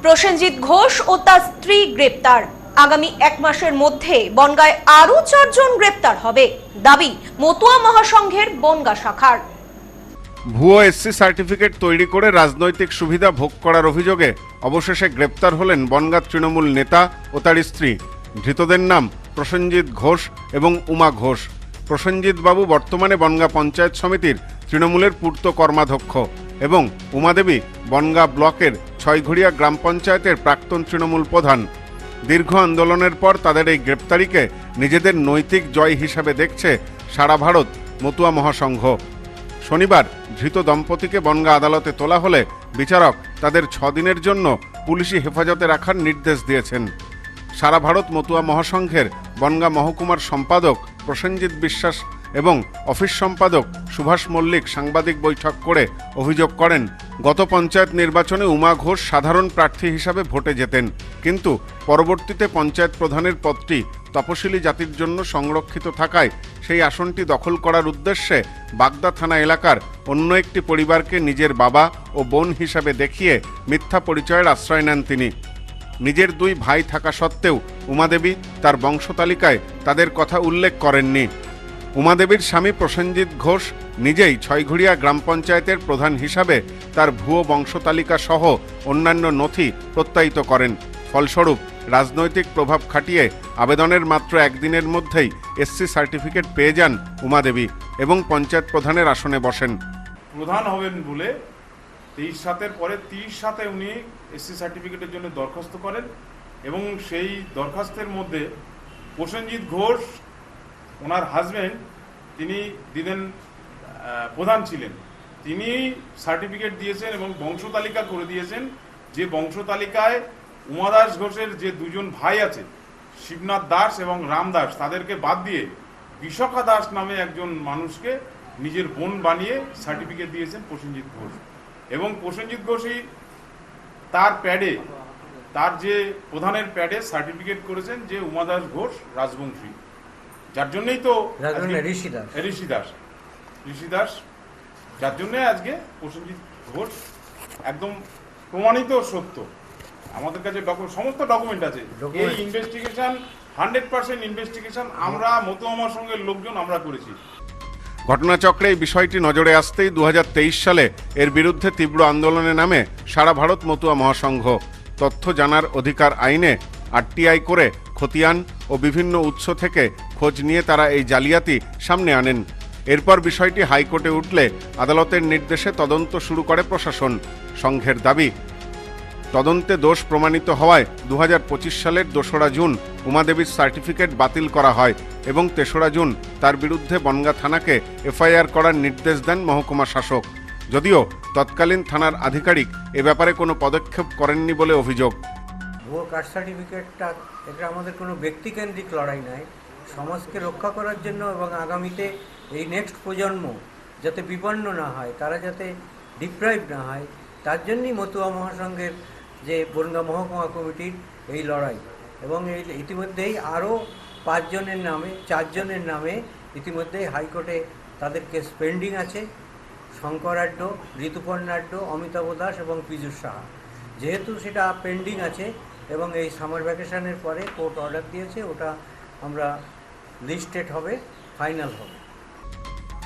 প্রসেনজিৎ ঘোষ ও তার স্ত্রী গ্রেপ্তার। আগামী এক মাসের মধ্যে বনগাঁয় আরো 4 জন গ্রেপ্তার হবে, দাবি মতুয়া মহাসংঘের বনগাঁ শাখার। ভুয়ো এসসি সার্টিফিকেট তৈরি করে রাজনৈতিক সুবিধা ভোগ করার অভিযোগে অবশেষে গ্রেপ্তার হলেন বনগাঁ তৃণমূল নেতা ও তার স্ত্রী। ধৃতদের নাম প্রসেনজিৎ ঘোষ এবং উমা ঘোষ। প্রসেনজিৎ বাবু বর্তমানে বনগাঁ পঞ্চায়েত সমিতির তৃণমূলের পূর্ত কর্মাধ্যক্ষ এবং উমাদেবী বনগাঁ ব্লকের ছয়ঘড়িয়া গ্রাম পঞ্চায়েতের প্রাক্তন তৃণমূল প্রধান। দীর্ঘ আন্দোলনের পর তাদের এই গ্রেপ্তারিকে নিজেদের নৈতিক জয় হিসাবে দেখছে সারা ভারত মতুয়া মহাসংঘ। শনিবার ধৃত দম্পতিকে বনগাঁ আদালতে তোলা হলে বিচারক তাদের 6 দিনের জন্য পুলিশি হেফাজতে রাখার নির্দেশ দিয়েছেন। সারা ভারত মতুয়া মহাসংঘের বনগাঁ মহকুমার সম্পাদক প্রসেনজিৎ বিশ্বাস এবং অফিস সম্পাদক সুভাষ মল্লিক সাংবাদিক বৈঠক করে অভিযোগ করেন, গত পঞ্চায়েত নির্বাচনে উমা ঘোষ সাধারণ প্রার্থী হিসাবে ভোটে যেতেন, কিন্তু পরবর্তীতে পঞ্চায়েত প্রধানের পদটি তপশিলি জাতির জন্য সংরক্ষিত থাকায় সেই আসনটি দখল করার উদ্দেশ্যে বাগদা থানা এলাকার অন্য একটি পরিবারকে নিজের বাবা ও বোন হিসাবে দেখিয়ে মিথ্যা পরিচয়ের আশ্রয় নেন তিনি। নিজের 2 ভাই থাকা সত্ত্বেও উমাদেবী তার বংশতালিকায় তাদের কথা উল্লেখ করেননি। উমাদেবীর স্বামী প্রসেনজিৎ ঘোষ নিজেই ছয়ঘড়িয়া গ্রাম পঞ্চায়েতের প্রধান হিসাবে তার ভুয়ো বংশতালিকা সহ অন্যান্য নথি প্রত্যায়িত করেন। ফলস্বরূপ রাজনৈতিক প্রভাব খাটিয়ে আবেদনের মাত্র 1 দিনের মধ্যেই এসসি সার্টিফিকেট পেয়ে যান উমাদেবী এবং পঞ্চায়েত প্রধানের আসনে বসেন। প্রধান হবেন বলে 23/7 পরে 30/7 উনি এসসি সার্টিফিকেটের জন্য দরখাস্ত করেন এবং সেই দরখাস্তের মধ্যে প্রসেনজিৎ ঘোষ ওনার হাজব্যান্ড তিনি দিনেন প্রধান ছিলেন, তিনি সার্টিফিকেট দিয়েছেন এবং বংশতালিকা করে দিয়েছেন, যে বংশতালিকায় উমাদাস ঘোষের যে 2 জন ভাই আছে শিবনাথ দাস এবং রাম দাস, তাদেরকে বাদ দিয়ে বিশাখা দাস নামে একজন মানুষকে নিজের বোন বানিয়ে সার্টিফিকেট দিয়েছেন প্রসেনজিৎ ঘোষ। এবং প্রসেনজিৎ ঘোষই তার প্যাডে, তার যে প্রধানের প্যাডে সার্টিফিকেট করেছেন যে উমাদাস ঘোষ রাজবংশী, যার জন্যই তো ঋষি দাস, যার জন্য আজকে প্রসেনজিৎ ঘোষ একদম প্রমাণিত সত্য। আমাদের কাছে সমস্ত ডকুমেন্ট আছে। এই ইনভেস্টিগেশন 100% ইনভেস্টিগেশন আমরা মতুয়া মহাসংঘের লোকজন আমরা করেছি। ঘটনাচক্রে এই বিষয়টি নজরে আসতেই 2023 সালে এর বিরুদ্ধে তীব্র আন্দোলনে নামে সারা ভারত মতুয়া মহাসংঘ। তথ্য জানার অধিকার আইনে আরটিআই করে খতিয়ান ও বিভিন্ন উৎস থেকে খোঁজ নিয়ে তারা এই জালিয়াতি সামনে আনেন। এরপর বিষয়টি হাইকোর্টে উঠলে আদালতের নির্দেশে তদন্ত শুরু করে প্রশাসন। সংঘের দাবি, তদন্তে দোষ প্রমাণিত হওয়ায় 2025 সালের 2রা জুন উমাদেবীর সার্টিফিকেট বাতিল করা হয় এবং 3রা জুন তার বিরুদ্ধে বনগাঁ থানাকে এফআইআর করার নির্দেশ দেন মহকুমা শাসক। যদিও তৎকালীন থানার আধিকারিক এ ব্যাপারে কোনো পদক্ষেপ করেননি বলে অভিযোগ। ভুয়ো কাস্ট সার্টিফিকেটটা এটা আমাদের কোনো ব্যক্তিকেন্দ্রিক লড়াই নয়, সমাজকে রক্ষা করার জন্য এবং আগামীতে এই নেক্সট প্রজন্ম যাতে বিপন্ন না হয়, তারা যাতে ডিপ্রাইভ না হয়, তার জন্যই মতুয়া মহাসংঘের যে বনগাঁ মহকুমা কমিটির এই লড়াই। এবং এই ইতিমধ্যেই আরও 4 জনের নামে ইতিমধ্যেই হাইকোর্টে তাদের কেস পেন্ডিং আছে। শঙ্কর আড্ড, ঋতুপর্ণ আড্ড, অমিতাভ দাস এবং পীযূষ সাহা। যেহেতু সেটা পেন্ডিং আছে এবং এই সামার ভ্যাকেশনের পরে কোর্ট অর্ডার দিয়েছে, ওটা আমরা লিস্টেড হবে, ফাইনাল হবে।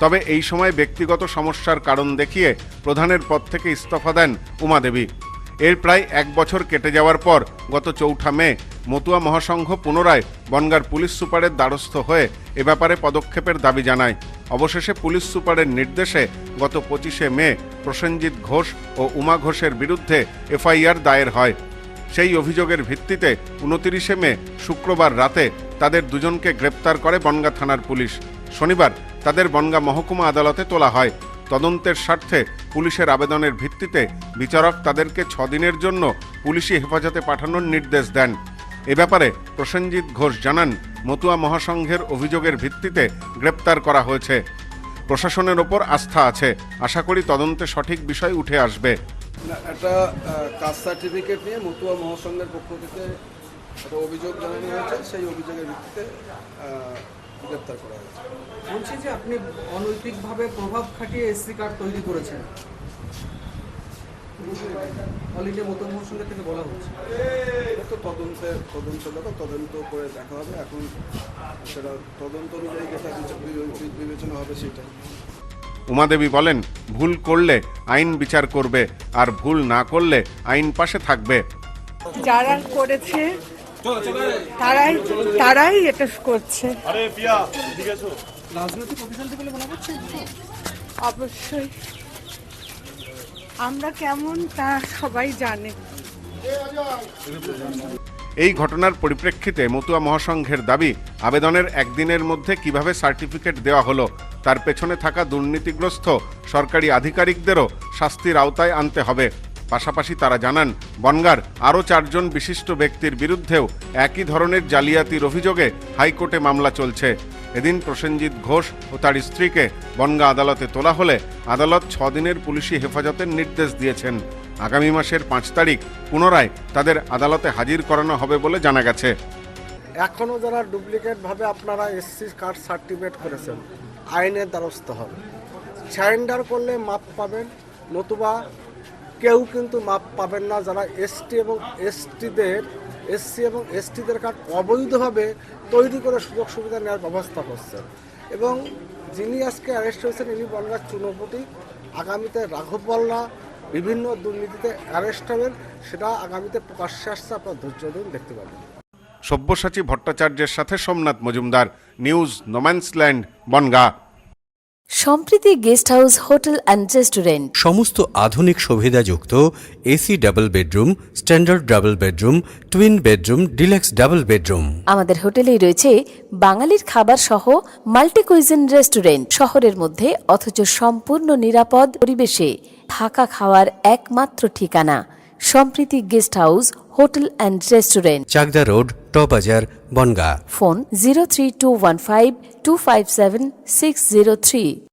তবে এই সময় ব্যক্তিগত সমস্যার কারণ দেখিয়ে প্রধানের পদ থেকে ইস্তফা দেন উমাদেবী। এর প্রায় 1 বছর কেটে যাওয়ার পর গত 4 মে মতুয়া মহাসংঘ পুনরায় বনগাঁর পুলিশ সুপারের দ্বারস্থ হয়ে এ ব্যাপারে পদক্ষেপের দাবি জানায়। অবশেষে পুলিশ সুপারের নির্দেশে গত 25 মে প্রসেনজিৎ ঘোষ ও উমা ঘোষের বিরুদ্ধে এফআইআর দায়ের হয়। সেই অভিযোগের ভিত্তিতে 29 মে শুক্রবার রাতে তাদের 2 জনকে গ্রেপ্তার করে বনগাঁ থানার পুলিশ। শনিবার তাদের বনগাঁ মহকুমা আদালতে তোলা হয়। তদন্তের স্বার্থে পুলিশের আবেদনের ভিত্তিতে বিচারক তাদেরকে 6 দিনের জন্য পুলিশি হেফাজতে পাঠানোর নির্দেশ দেন। এ ব্যাপারে প্রসেনজিৎ ঘোষ জানান, মতুয়া মহাসংঘের অভিযোগের ভিত্তিতে গ্রেপ্তার করা হয়েছে। প্রশাসনের ওপর আস্থা আছে, আশা করি তদন্তে সঠিক বিষয় উঠে আসবে। একটা কাস্ট সার্টিফিকেট নিয়ে মতুয়া মহাসংঘের পক্ষ থেকে একটা অভিযোগ জানানো হয়েছে, সেই অভিযোগের ভিত্তিতে গ্রেপ্তার করা হয়েছে। বলছি যে আপনি অনৈতিকভাবে প্রভাব খাটিয়ে এসসি কার্ড তৈরি করেছেন, অল ইন্ডিয়া মতুয়া মহাসংঘ থেকে বলা হচ্ছে। এটা তো তদন্ত করে দেখা হবে। এখন সেটা তদন্ত অনুযায়ী যেটা বিবেচনা হবে সেটাই। উমাদেবী বলেন, ভুল করলে আইন বিচার করবে, আর ভুল না করলে আইন পাশে থাকবে। যারা করেছে তারাই এটা করছে। রাজনৈতিক অভিযান্ত্রী বলে মনে করছেন? অবশ্যই আমরা কেমন তা সবাই জানে। এই ঘটনার পরিপ্রেক্ষিতে মতুয়া মহাসংঘের দাবি, আবেদনের একদিনের মধ্যে কিভাবে সার্টিফিকেট দেওয়া হলো তার পেছনে থাকা দুর্নীতিগ্রস্ত সরকারি আধিকারিকদেরও শাস্তির আওতায় আনতে হবে। পাশাপাশি তারা জানান, বনগাঁর আরও 4 জন বিশিষ্ট ব্যক্তির বিরুদ্ধেও একই ধরনের জালিয়াতির অভিযোগে হাইকোর্টে মামলা চলছে। এদিন প্রসেনজিৎ ঘোষ ও তার স্ত্রীকে বনগাঁ আদালতে তোলা হলে আদালত 6 দিনের পুলিশি হেফাজতের নির্দেশ দিয়েছেন। আগামী মাসের 5 তারিখ পুনরায় তাদের আদালতে হাজির করানো হবে বলে জানা গেছে। এখনও যারা ডুপ্লিকেটভাবে আপনারা এসসি কার্ড সার্টিফিকেট করেছেন, আইনের দ্বারস্থ হবে। সারেন্ডার করলে মাপ পাবেন, নতুবা কেউ কিন্তু মাপ পাবেন না। যারা এসসি এবং এসটিদের কার্ড অবৈধভাবে তৈরি করে সুযোগ সুবিধা নেওয়ার ব্যবস্থা করছে। এবং যিনি আজকে অ্যারেস্ট হয়েছেন ইনি বনগাঁ চুনপতি। আগামীতে রাঘব বল্লা বিভিন্ন দুর্নীতিতে অ্যারেস্ট হবেন, সেটা আগামীতে প্রকাশ্যে আসছে। আপনার ধৈর্য ধরুন, দেখতে পাবেন। সব্যসাচী ভট্টাচার্যের সাথে Somnath Majumdar, news no man's land, Bongaon. Sampriti guest house hotel and restaurant, সমস্ত আধুনিক সুবিধাযুক্ত AC double bedroom, standard double bedroom, twin bedroom, deluxe double bedroom. আমাদের হোটেলেই রয়েছে বাঙালির খাবার সহ মাল্টি কুইজিন রেস্টুরেন্ট। শহরের মধ্যে অথচ সম্পূর্ণ নিরাপদ পরিবেশে থাকা খাওয়ার একমাত্র ঠিকানা Sampriti guest house hotel and restaurant, Chakdah road, টবাজার, বনগাঁ। ফোন 03215257603।